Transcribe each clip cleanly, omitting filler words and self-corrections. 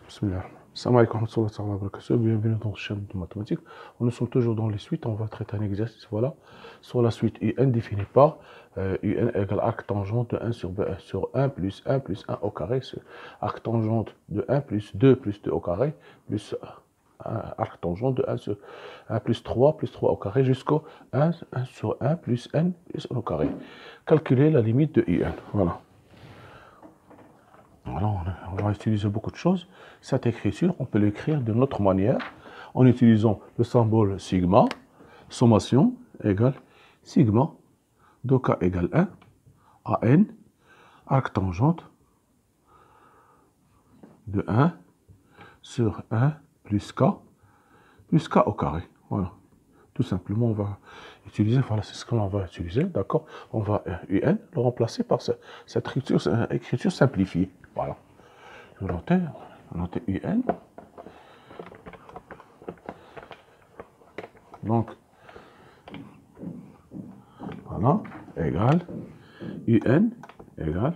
Bismillah. Salam alaikum wa rahmatullahi wa barakatuh. Bienvenue dans la chaîne de mathématiques. Nous sommes toujours dans les suites. On va traiter un exercice. Voilà. Sur la suite UN définie par UN égale arc tangente de 1 sur B sur 1 plus 1 plus 1 au carré. Arc tangente de 1 plus 2 au carré plus arc tangente de 1 sur 1 plus 3 au carré jusqu'au 1 sur 1 plus n plus 1 au carré. Calculer la limite de UN. Voilà. Alors, on va utiliser beaucoup de choses. Cette écriture, on peut l'écrire d'une autre manière en utilisant le symbole sigma, sommation égale sigma, 2k égale 1, à n, arc tangente de 1 sur 1 plus k au carré. Voilà. Tout simplement, on va utiliser, voilà, c'est ce qu'on va utiliser, d'accord. On va UN le remplacer par cette écriture simplifiée. Voilà. Je vais noter UN. Donc, voilà, égale UN égale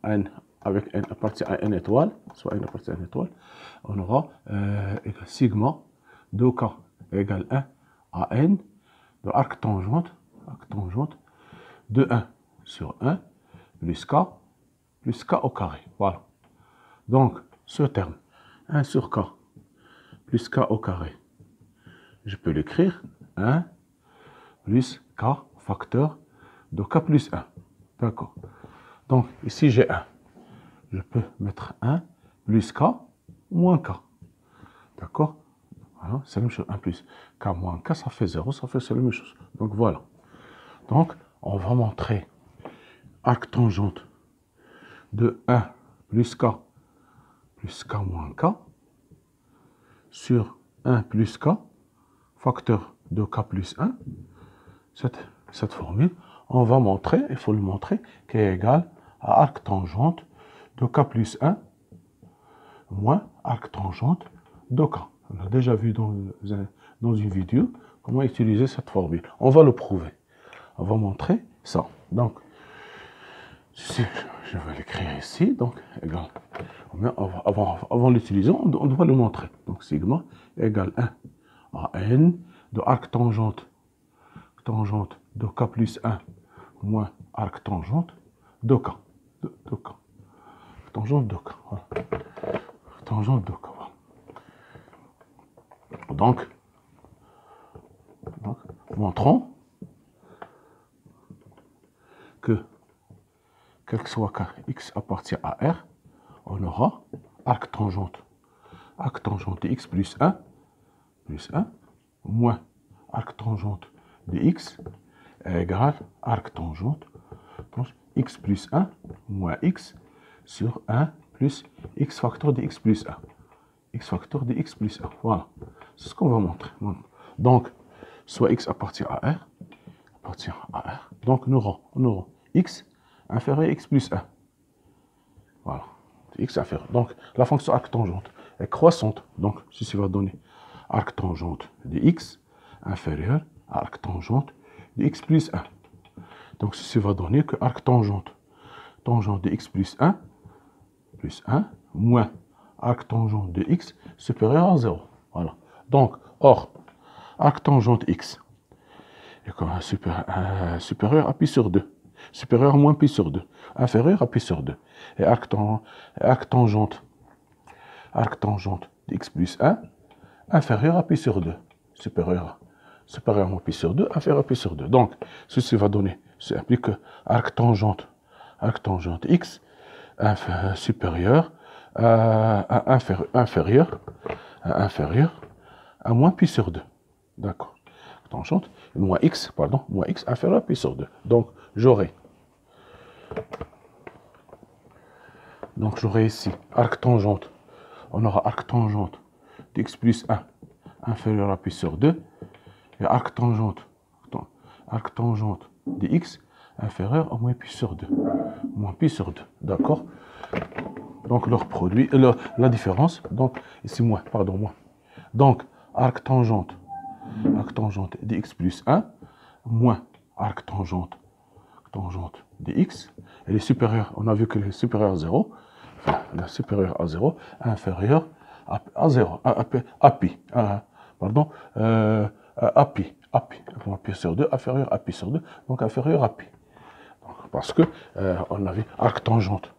N avec N appartient à N étoile, soit N appartient à N étoile. On aura égale sigma 2K égale 1 à N de arc tangente de 1 sur 1 plus K au carré. Voilà. Donc, ce terme, 1 sur K plus K au carré, je peux l'écrire 1 plus K facteur de K plus 1. D'accord. Donc, ici, j'ai 1. Je peux mettre 1 plus K moins K. D'accord. Voilà, c'est la même chose. 1 plus K moins K, ça fait 0. Ça fait la même chose. Donc, voilà. Donc, on va montrer arc tangente de 1 plus K moins K sur 1 plus K facteur de K plus 1. Cette formule, on va montrer, il faut le montrer, qui est égal à arc tangente de K plus 1 moins arc tangente de K. On a déjà vu dans une vidéo comment utiliser cette formule. On va le prouver. On va montrer ça. Donc, je vais l'écrire ici. Donc, égal. Avant l'utiliser, on doit le montrer. Donc, sigma égale 1 à n de arc tangente de K plus 1 moins arc tangente de K. Tangente de K. Voilà. Tangente de K. Voilà. Donc, montrons que, quel que soit x appartient à R, on aura arc tangente de x plus 1 moins arc tangente de x égale arc tangente de x plus 1 moins x sur 1 plus x facteur de x plus 1. X facteur de x plus 1. Voilà. C'est ce qu'on va montrer. Donc, soit x appartient à R. Donc, nous aurons x inférieur à x plus 1. Voilà. X inférieur. Donc, la fonction arc tangente est croissante. Donc, ceci va donner arc tangente de x inférieur à arc tangente de x plus 1. Donc, ceci va donner que arc tangente de x plus 1 moins arc tangente de x supérieur à 0. Voilà. Donc, or, arc tangente x est supérieur à pi sur 2. Supérieur à moins pi sur 2. Inférieur à pi sur 2. Et arc tangente de x plus 1 inférieur à pi sur 2. Supérieur à moins pi sur 2, inférieur à pi sur 2. Donc, ceci va donner, ça implique que arc tangente x supérieur à inférieur à moins pi sur 2. D'accord. Tangente, moins x inférieur à pi sur 2. Donc, j'aurai ici arc tangente. On aura arc tangente de x plus 1 inférieur à pi sur 2. Et arc tangente de x inférieur à moins pi sur 2. Moins pi sur 2. D'accord. Donc, leur produit, la différence, donc, ici, moins. Donc, arc tangente de x plus 1, moins arc tangente de x, elle est supérieure, on a vu qu'elle est supérieure à 0, enfin, elle est supérieure à 0, inférieure A0, API, pardon, API, donc pi sur 2, inférieur à pi sur 2, donc inférieur à pi. Donc, parce que on avait arc tangente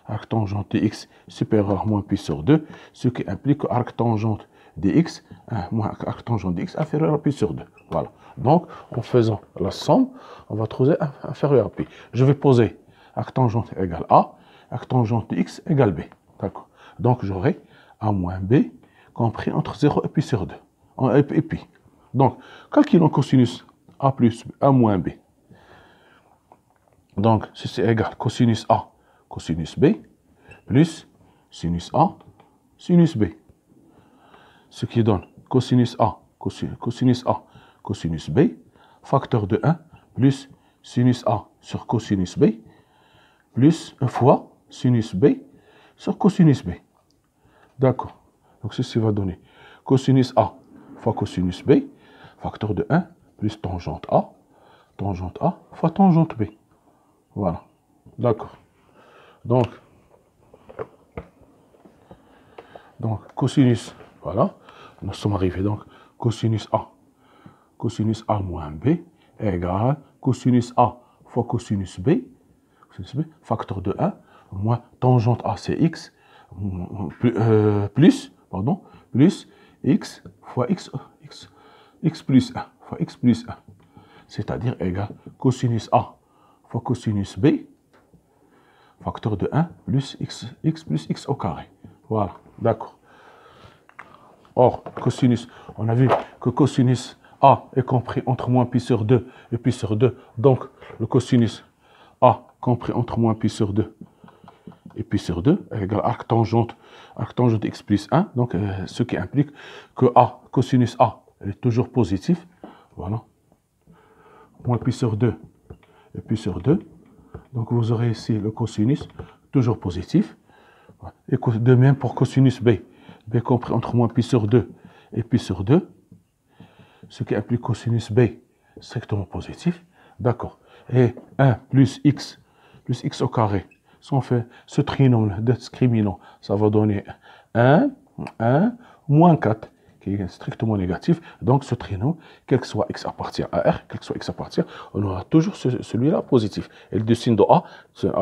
de x supérieur à moins pi sur 2, ce qui implique que arc tangente de x, moins arc tangente de x inférieur à pi sur 2. Voilà. Donc, en faisant la somme, on va trouver inférieur à pi. Je vais poser arc tangente égale A, arc tangente de x égale B. D'accord. Donc, j'aurai A moins B compris entre 0 et pi sur 2. Et pi. Donc, calculons cosinus A plus A moins B. Donc, ceci est égal cosinus A, cosinus B, plus sinus A, sinus B. Ce qui donne cosinus A, cosinus B, facteur de 1, plus sinus A sur cosinus B, plus une fois sinus B sur cosinus B. D'accord. Donc, ceci va donner cosinus A fois cosinus B, facteur de 1, plus tangente A fois tangente B. Voilà. D'accord. Donc, cosinus, voilà. Nous sommes arrivés. Donc, cosinus A moins B égale cosinus A fois cosinus B, facteur de 1, moins tangente A c'est x, plus x fois x plus 1 fois x plus 1, c'est-à-dire égal cosinus A fois cosinus B, facteur de 1 plus x plus x au carré. Voilà, d'accord. Or, cosinus, on a vu que cosinus A est compris entre moins pi sur 2 et pi sur 2. Donc, le cosinus A compris entre moins pi sur 2 et pi sur 2 égale arc tangente de x plus 1. Donc, ce qui implique que A, cosinus A, est toujours positif. Voilà. Moins pi sur 2 et pi sur 2. Donc, vous aurez ici le cosinus toujours positif. Et de même pour cosinus B. B compris entre moins pi sur 2 et pi sur 2. Ce qui implique cosinus B strictement positif. D'accord. Et 1 plus x au carré. Si on fait ce trinôme discriminant, ça va donner 1 moins 4, qui est strictement négatif. Donc ce trinôme, quel que soit x appartient à R, quel que soit x appartient, on aura toujours celui-là positif. Et le signe de A,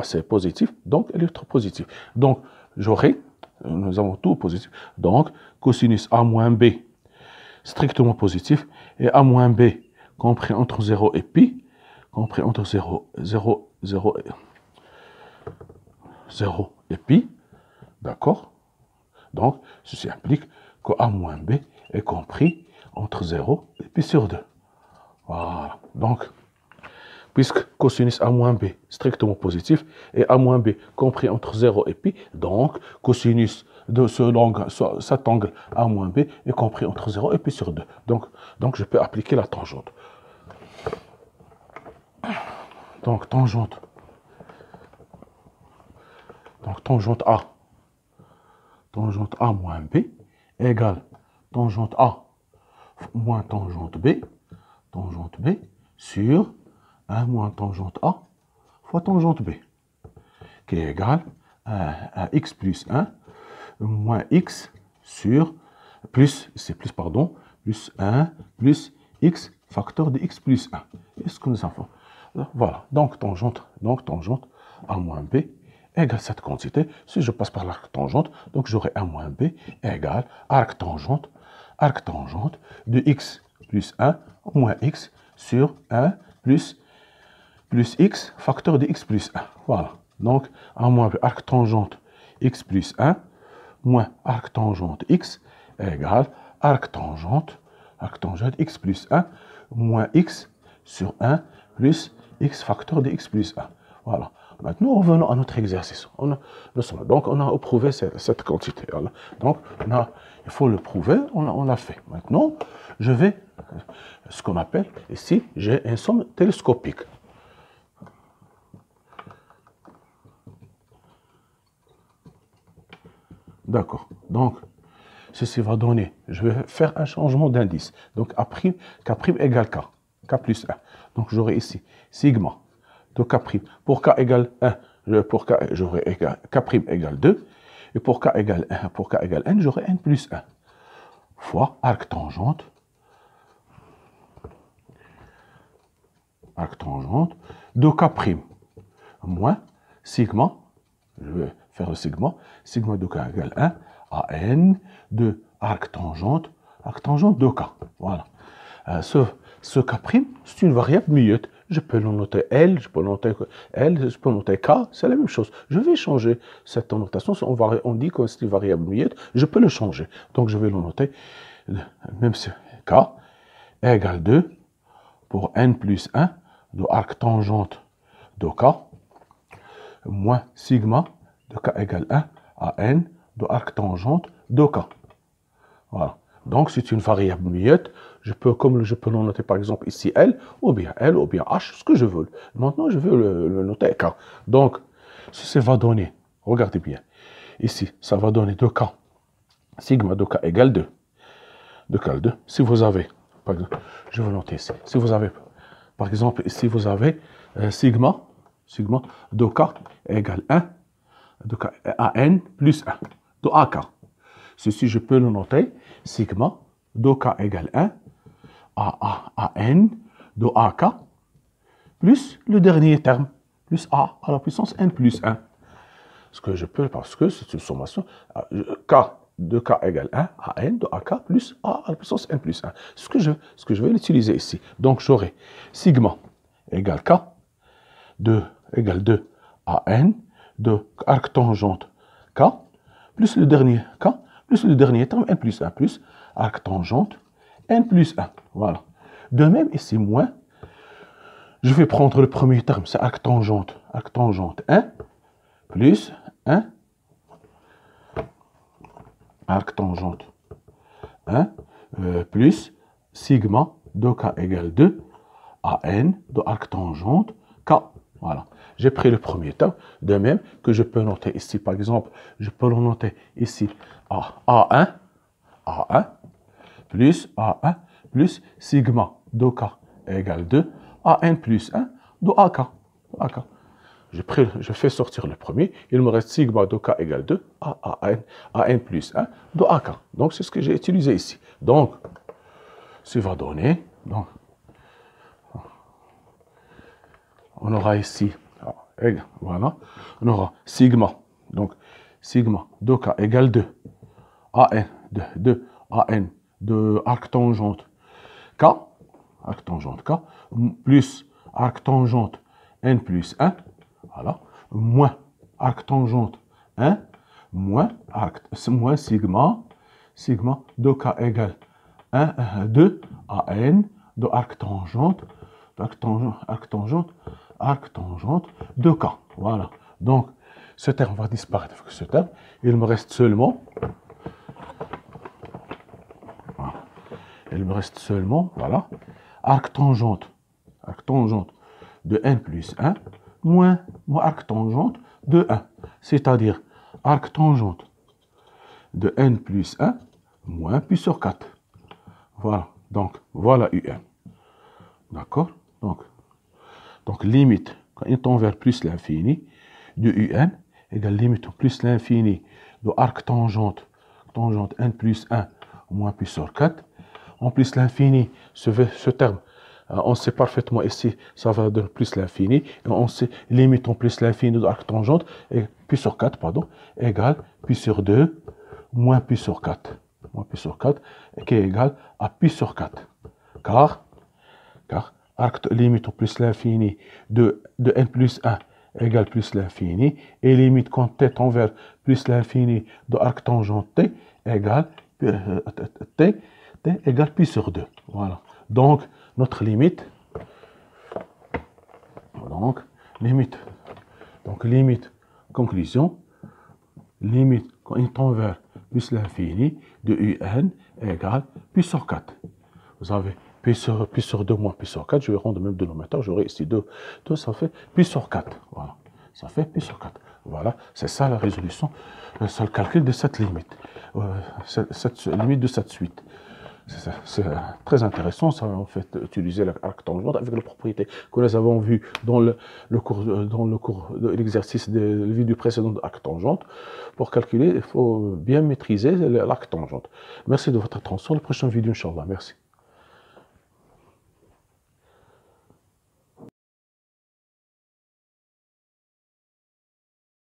c'est positif, donc elle est positif. Donc j'aurai, nous avons tout positif. Donc cosinus A moins B, strictement positif, et A moins B compris entre 0 et pi, compris entre 0 et pi, d'accord. Donc, ceci implique que A moins B est compris entre 0 et pi sur 2. Voilà. Donc, puisque cosinus A moins B strictement positif et A moins B compris entre 0 et pi, donc cosinus de cet angle A moins B est compris entre 0 et pi sur 2. Donc je peux appliquer la tangente. Donc tangente A moins B égale tangente A moins tangente B sur 1 moins tangente A fois tangente B, qui est égal à x plus 1 moins x sur plus 1 plus x facteur de x plus 1. Est-ce que nous avons? Voilà, donc tangente A moins B égale cette quantité. Si je passe par l'arc tangente, donc j'aurai A moins B égale arc tangente de x plus 1 moins x sur 1 plus x facteur de x plus 1. Voilà, donc A moins B arc tangente x plus 1 moins arc tangente x égale arc tangente x plus 1 moins x sur 1 plus x facteur de x plus 1. Voilà. Maintenant, revenons à notre exercice. Donc, on a prouvé cette quantité. Voilà. Donc, il faut le prouver, on l'a fait. Maintenant, je vais, ce qu'on appelle ici, j'ai une somme télescopique. D'accord. Donc, ceci va donner, je vais faire un changement d'indice. Donc, K' égale K. K plus 1. Donc, j'aurai ici sigma de K'. Pour K égale 1, pour K, j'aurai K' égale 2. Et pour k égale n, j'aurai n plus 1 fois arc tangente de k' moins sigma, je vais faire le sigma de k égale 1 à n de arc tangente de k. Voilà. Ce k', c'est une variable muette. Je peux le noter L, je peux noter K, c'est la même chose. Je vais changer cette notation. On dit que c'est une variable muette, je peux le changer. Donc je vais le noter, même si K égale 2 pour n plus 1 de arc tangente de K, moins sigma de K égale 1 à n de arc tangente de K. Voilà. Donc, c'est une variable muette. Comme je peux le noter par exemple ici L, ou bien H, ce que je veux. Maintenant, je veux le noter K. Donc, ça va donner, regardez bien, ici, ça va donner 2K. Sigma de K égale 2. Si vous avez, par exemple, je vais le noter ici. Si vous avez, par exemple, ici, vous avez sigma de K égale 1 de K à n plus 1 de AK. Ceci, je peux le noter, sigma de k égale 1 à n de ak plus le dernier terme, plus a à la puissance n plus 1. Ce que je peux, parce que c'est une sommation, k de k égale 1 à n de ak plus a à la puissance n plus 1. Ce que je vais l'utiliser ici. Donc, j'aurai sigma égale k égale 2 à n de arc tangente k plus le dernier k plus le dernier terme, n plus 1, plus arc tangente, n plus 1. Voilà. De même, ici, moins, je vais prendre le premier terme, c'est arc tangente 1, plus 1, arc tangente 1, plus sigma de k égale 2 à n de arc tangente k. Voilà. J'ai pris le premier terme, de même que je peux noter ici, par exemple, je peux le noter ici, A1 plus sigma de k égale 2 à n plus 1 de AK. Je fais sortir le premier, il me reste sigma de k égale 2 à n plus 1 de AK. Donc, c'est ce que j'ai utilisé ici. Donc, ça va donner, donc, on aura ici, voilà, on aura sigma, donc sigma de k égale 2 à n, de arc tangente k, plus arc tangente n plus 1, voilà, moins arc tangente 1, moins sigma de k égale 2 à n de arc tangente de k. Voilà. Donc, ce terme va disparaître avec ce terme. Il me reste seulement, voilà, arc tangente de n plus 1 moins arc tangente de 1. C'est-à-dire arc tangente de n plus 1 moins pi sur 4. Voilà. Donc, voilà un. D'accord? Donc, limite, quand il tend vers plus l'infini, de un égale limite plus l'infini de arc tangente n plus 1 moins pi sur 4. En plus l'infini, ce terme, on sait parfaitement ici, ça va donner plus l'infini. Et on sait limite en plus l'infini de arc tangente, et pi sur 4, pardon, égale pi sur 2 moins pi sur 4. Qui est égal à pi sur 4. Car arc limite au plus l'infini de n plus 1 égale plus l'infini, et limite quand t tend vers plus l'infini de arc tangente t égale t égale pi sur 2. Voilà. Donc, notre limite, conclusion, limite quand il tend vers plus l'infini de un égale pi sur 4. Vous avez pi sur 2 moins pi sur 4, je vais rendre le même dénominateur, j'aurai ici 2, ça fait pi sur 4. Voilà, ça fait pi sur 4. Voilà, c'est ça la résolution, c'est le calcul de cette limite, cette limite de cette suite. C'est très intéressant, ça, en fait, utiliser l'arc tangente avec les propriétés que nous avons vues dans le cours de l'exercice de la vidéo précédente de l'arc tangente. Pour calculer, il faut bien maîtriser l'arc tangente. Merci de votre attention. La prochaine vidéo, Inch'Allah. Merci.